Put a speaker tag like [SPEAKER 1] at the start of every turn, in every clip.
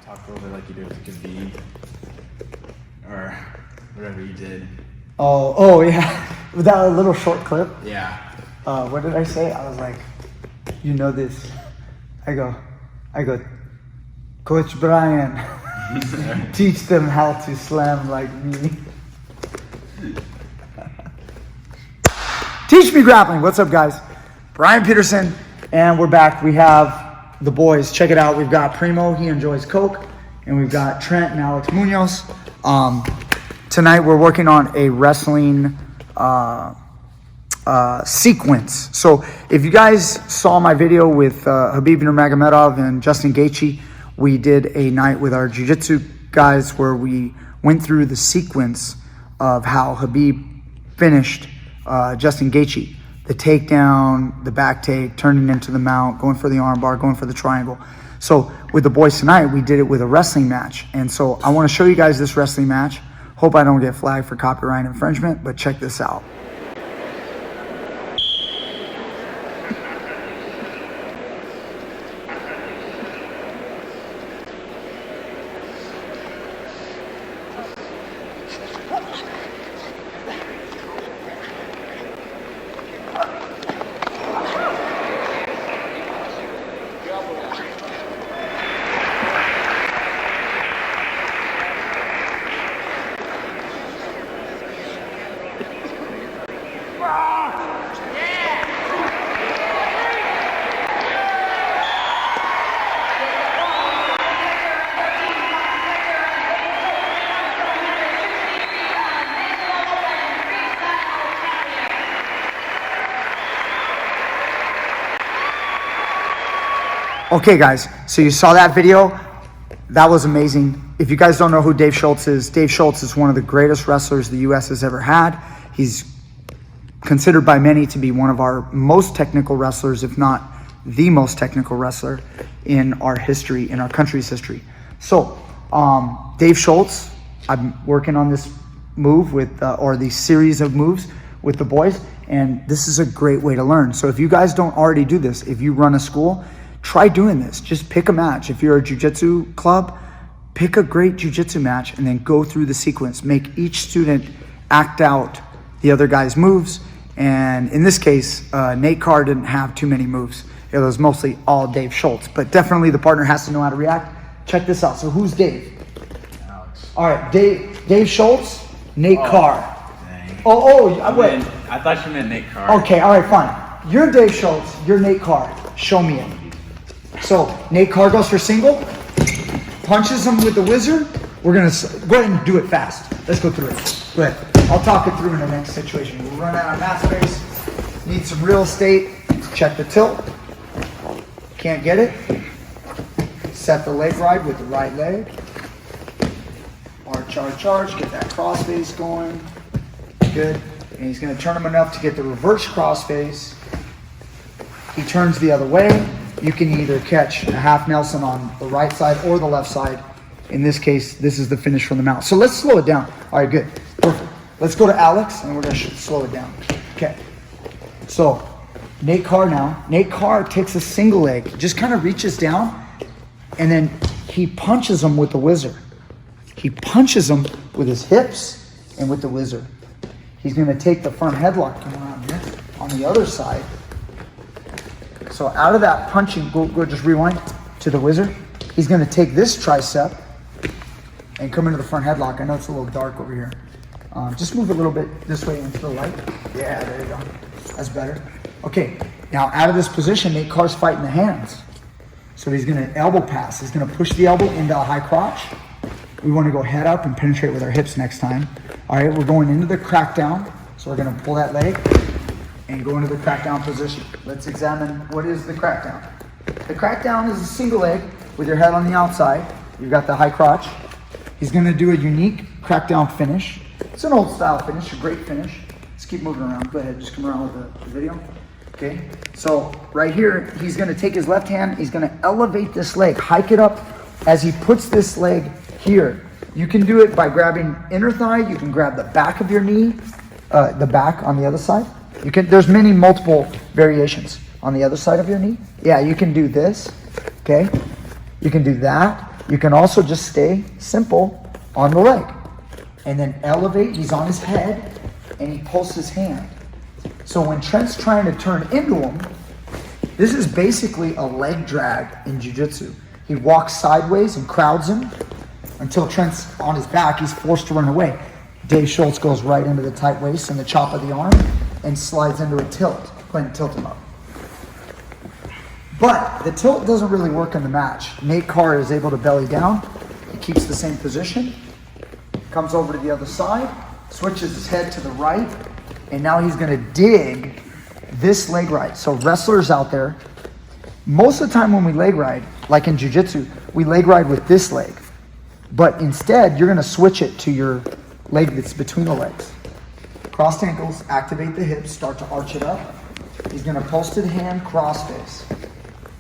[SPEAKER 1] talk a little bit like you did with Khabib or whatever you did.
[SPEAKER 2] Oh yeah, was that a little short clip?
[SPEAKER 1] Yeah.
[SPEAKER 2] What did I say? I was like, you know this. I go, Coach Brian, teach them how to slam like me. Teach Me Grappling. What's up, guys? Brian Peterson, and we're back. We have the boys. Check it out. We've got Primo. He enjoys Coke. And we've got Trent and Alex Munoz. Tonight we're working on a wrestling sequence. So if you guys saw my video with Khabib Nurmagomedov and Justin Gaethje, we did a night with our Jiu-jitsu guys where we went through the sequence of how Khabib finished Justin Gaethje. The takedown, the back take, turning into the mount, going for the armbar, going for the triangle. So with the boys tonight, we did it with a wrestling match. And so I want to show you guys this wrestling match. Hope I don't get flagged for copyright infringement, but check this out. Okay guys, so you saw that video. That was amazing. If you guys don't know who Dave Schultz is one of the greatest wrestlers the US has ever had. He's considered by many to be one of our most technical wrestlers, if not the most technical wrestler in our history, in our country's history. So Dave Schultz, I'm working on this move with, or the series of moves with the boys, and this is a great way to learn. So if you guys don't already do this, if you run a school, try doing this. Just pick a match. If you're a jiu-jitsu club, pick a great jiu-jitsu match and then go through the sequence. Make each student act out the other guy's moves. And in this case, Nate Carr didn't have too many moves. It was mostly all Dave Schultz, but definitely the partner has to know how to react. Check this out. So who's Dave?
[SPEAKER 1] Alex.
[SPEAKER 2] All right, Dave Schultz, Nate Carr.
[SPEAKER 1] Dang.
[SPEAKER 2] Wait.
[SPEAKER 1] I thought you meant Nate Carr.
[SPEAKER 2] Okay, all right, fine. You're Dave Schultz, you're Nate Carr. Show me it. So Nate Carr goes for single, punches him with the whizzer. We're gonna go ahead and do it fast. Let's go through it. Go ahead. I'll talk it through in the next situation. We'll run out of mat space. Need some real estate. Check the tilt. Can't get it. Set the leg ride with the right leg. Arch. Get that cross face going. Good. And he's gonna turn him enough to get the reverse cross face. He turns the other way. You can either catch a half Nelson on the right side or the left side. In this case, this is the finish from the mount. So let's slow it down. All right, good. Perfect. Let's go to Alex, and we're going to slow it down. Okay. So Nate Carr now. Nate Carr takes a single leg, just kind of reaches down, and then he punches him with the whizzer. He punches him with his hips and with the whizzer. He's going to take the front headlock, come around here, on the other side. So out of that punching, go just rewind to the whizzer. He's going to take this tricep and come into the front headlock. I know it's a little dark over here. Just move a little bit this way into the light. Yeah, there you go. That's better. Okay, now out of this position, Nate Carr's fighting the hands. So he's going to elbow pass. He's going to push the elbow into a high crotch. We want to go head up and penetrate with our hips next time. All right, we're going into the crackdown. So we're going to pull that leg and go into the crackdown position. Let's examine what is the crackdown. The crackdown is a single leg with your head on the outside. You've got the high crotch. He's gonna do a unique crackdown finish. It's an old style finish, a great finish. Let's keep moving around. Go ahead, just come around with the video. Okay, so right here, he's gonna take his left hand, he's gonna elevate this leg, hike it up as he puts this leg here. You can do it by grabbing inner thigh, you can grab the back of your knee, the back on the other side. There's multiple variations on the other side of your knee. Yeah, you can do this, okay? You can do that. You can also just stay simple on the leg. And then elevate, he's on his head, and he pulls his hand. So when Trent's trying to turn into him, this is basically a leg drag in jiu-jitsu. He walks sideways and crowds him until Trent's on his back. He's forced to run away. Dave Schultz goes right into the tight waist and the chop of the arm and slides into a tilt. Go ahead and tilt him up. But the tilt doesn't really work in the match. Nate Carr is able to belly down. He keeps the same position. Comes over to the other side. Switches his head to the right. And now he's going to dig this leg ride. So wrestlers out there, most of the time when we leg ride, like in jiu-jitsu, we leg ride with this leg. But instead, you're going to switch it to your leg that's between the legs. Crossed ankles, activate the hips, start to arch it up. He's going to pulse to the hand, cross face.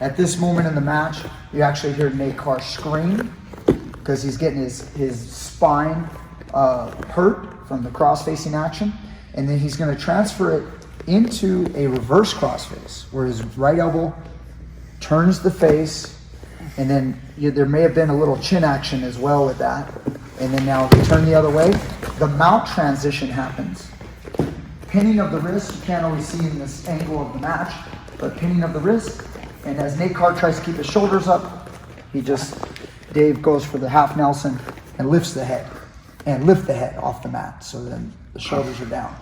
[SPEAKER 2] At this moment in the match, you actually hear Nate Carr scream because he's getting his spine hurt from the cross-facing action. And then he's going to transfer it into a reverse crossface where his right elbow turns the face, and then there may have been a little chin action as well with that. And then now if you turn the other way, the mount transition happens. Pinning of the wrist, you can't always see in this angle of the match, but pinning of the wrist. And as Nate Carr tries to keep his shoulders up, Dave goes for the half Nelson and lifts the head. And lift the head off the mat, so then the shoulders are down.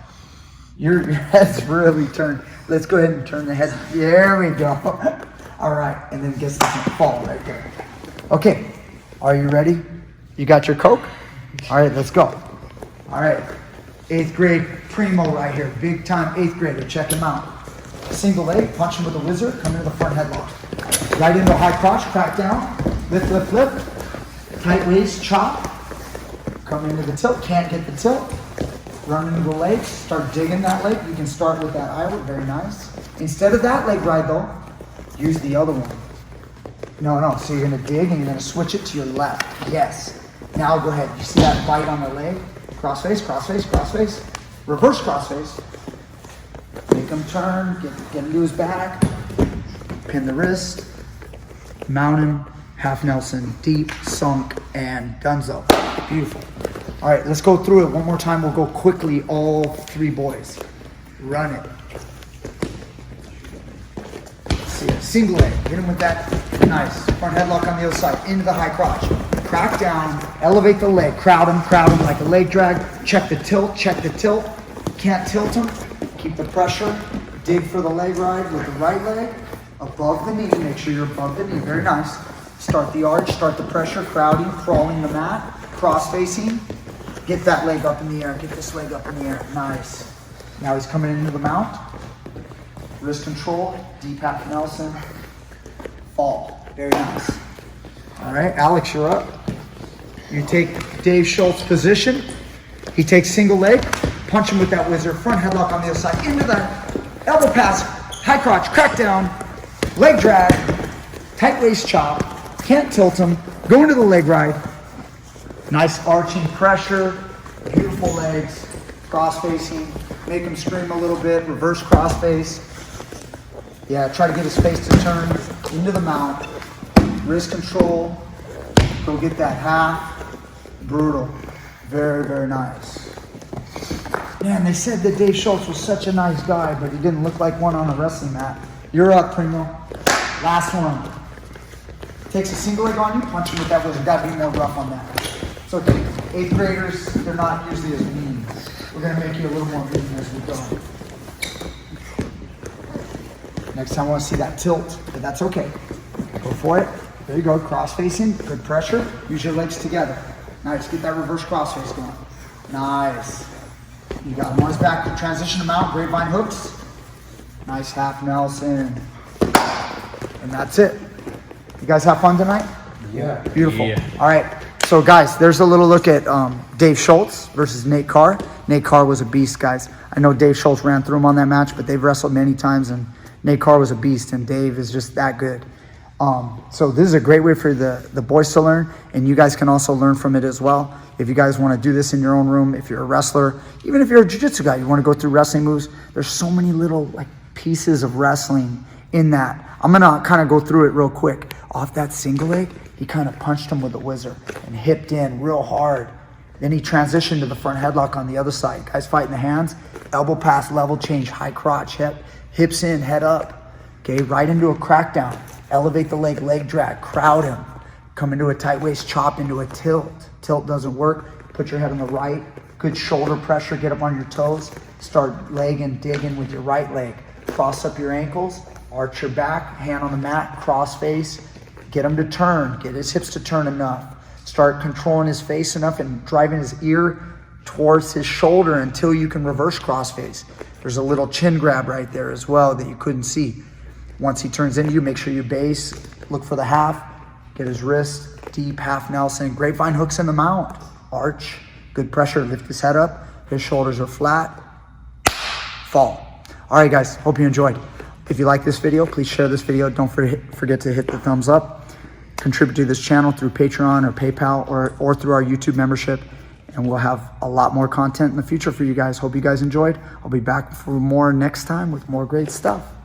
[SPEAKER 2] Your head's really turned. Let's go ahead and turn the head. There we go. All right, and then gets the fall right there. Okay, are you ready? You got your Coke? All right, let's go. All right, 8th grade primo right here, big time 8th grader. Check him out. Single leg, punch him with a wizard, come into the front headlock. Right into a high crotch, crack down, lift, lift, lift. Tight waist, chop. Come into the tilt, can't get the tilt. Run into the leg, start digging that leg. You can start with that eye work, very nice. Instead of that leg ride though, use the other one. No, so you're gonna dig and you're gonna switch it to your left. Yes. Now go ahead, you see that bite on the leg? Crossface, crossface, crossface. Reverse crossface. Make him turn, get him to his back. Pin the wrist. Mount him, half Nelson, deep, sunk, and donezo. Beautiful. All right, let's go through it one more time. We'll go quickly, all 3 boys. Run it. Let's see it. Single leg. Hit him with that. Nice. Front headlock on the other side. Into the high crotch. Crack down. Elevate the leg. Crowd him like a leg drag. Check the tilt. Check the tilt. Can't tilt him. Keep the pressure. Dig for the leg ride with the right leg. Above the knee. Make sure you're above the knee. Very nice. Start the arch. Start the pressure. Crowding. Crawling the mat. Cross facing. Get that leg up in the air. Get this leg up in the air. Nice. Now he's coming into the mount. Wrist control. Deep half Nelson. Fall. Very nice. All right, Alex, you're up. You take Dave Schultz position. He takes single leg. Punch him with that wizard. Front headlock on the other side. Into that elbow pass. High crotch. Crack down. Leg drag. Tight waist chop. Can't tilt him. Go into the leg ride. Nice arching pressure, beautiful legs, cross facing, make him scream a little bit, reverse cross face. Yeah, try to get his face to turn into the mount. Wrist control, go get that half, brutal. Very, very nice. Man, they said that Dave Schultz was such a nice guy, but he didn't look like one on a wrestling mat. You're up, Primo. Last one. Takes a single leg on you, punch him with that wizard. Gotta be more rough on that. It's okay. 8th graders, they're not usually as mean. We're going to make you a little more mean as we go. Next time I want to see that tilt, but that's okay. Go for it. There you go. Cross facing. Good pressure. Use your legs together. Nice. Get that reverse cross face going. Nice. You got him on his back. Transition to mount. Grapevine hooks. Nice half Nelson. And that's it. You guys have fun tonight?
[SPEAKER 1] Yeah.
[SPEAKER 2] Beautiful.
[SPEAKER 1] Yeah.
[SPEAKER 2] All right. So guys, there's a little look at Dave Schultz versus Nate Carr. Nate Carr was a beast, guys. I know Dave Schultz ran through him on that match, but they've wrestled many times, and Nate Carr was a beast, and Dave is just that good. So this is a great way for the boys to learn, and you guys can also learn from it as well. If you guys want to do this in your own room, if you're a wrestler, even if you're a jiu-jitsu guy, you want to go through wrestling moves, there's so many little pieces of wrestling in that. I'm going to kind of go through it real quick. Off that single leg, He kind of punched him with the whizzer and hipped in real hard. Then he transitioned to the front headlock on the other side. Guys fighting the hands, elbow pass, level change, high crotch, hips in, head up. Okay, right into a crackdown. Elevate the leg drag, crowd him. Come into a tight waist, chop into a tilt. Tilt doesn't work. Put your head on the right. Good shoulder pressure, get up on your toes. Start legging, digging with your right leg. Cross up your ankles, arch your back, hand on the mat, cross face. Get him to turn, get his hips to turn enough. Start controlling his face enough and driving his ear towards his shoulder until you can reverse cross face. There's a little chin grab right there as well that you couldn't see. Once he turns into you, make sure you base, look for the half, get his wrist deep, half Nelson. Grapevine hooks in the mount. Arch, good pressure, lift his head up. His shoulders are flat. Fall. All right, guys, hope you enjoyed. If you like this video, please share this video. Don't forget to hit the thumbs up. Contribute to this channel through Patreon or PayPal or through our YouTube membership. And we'll have a lot more content in the future for you guys. Hope you guys enjoyed. I'll be back for more next time with more great stuff.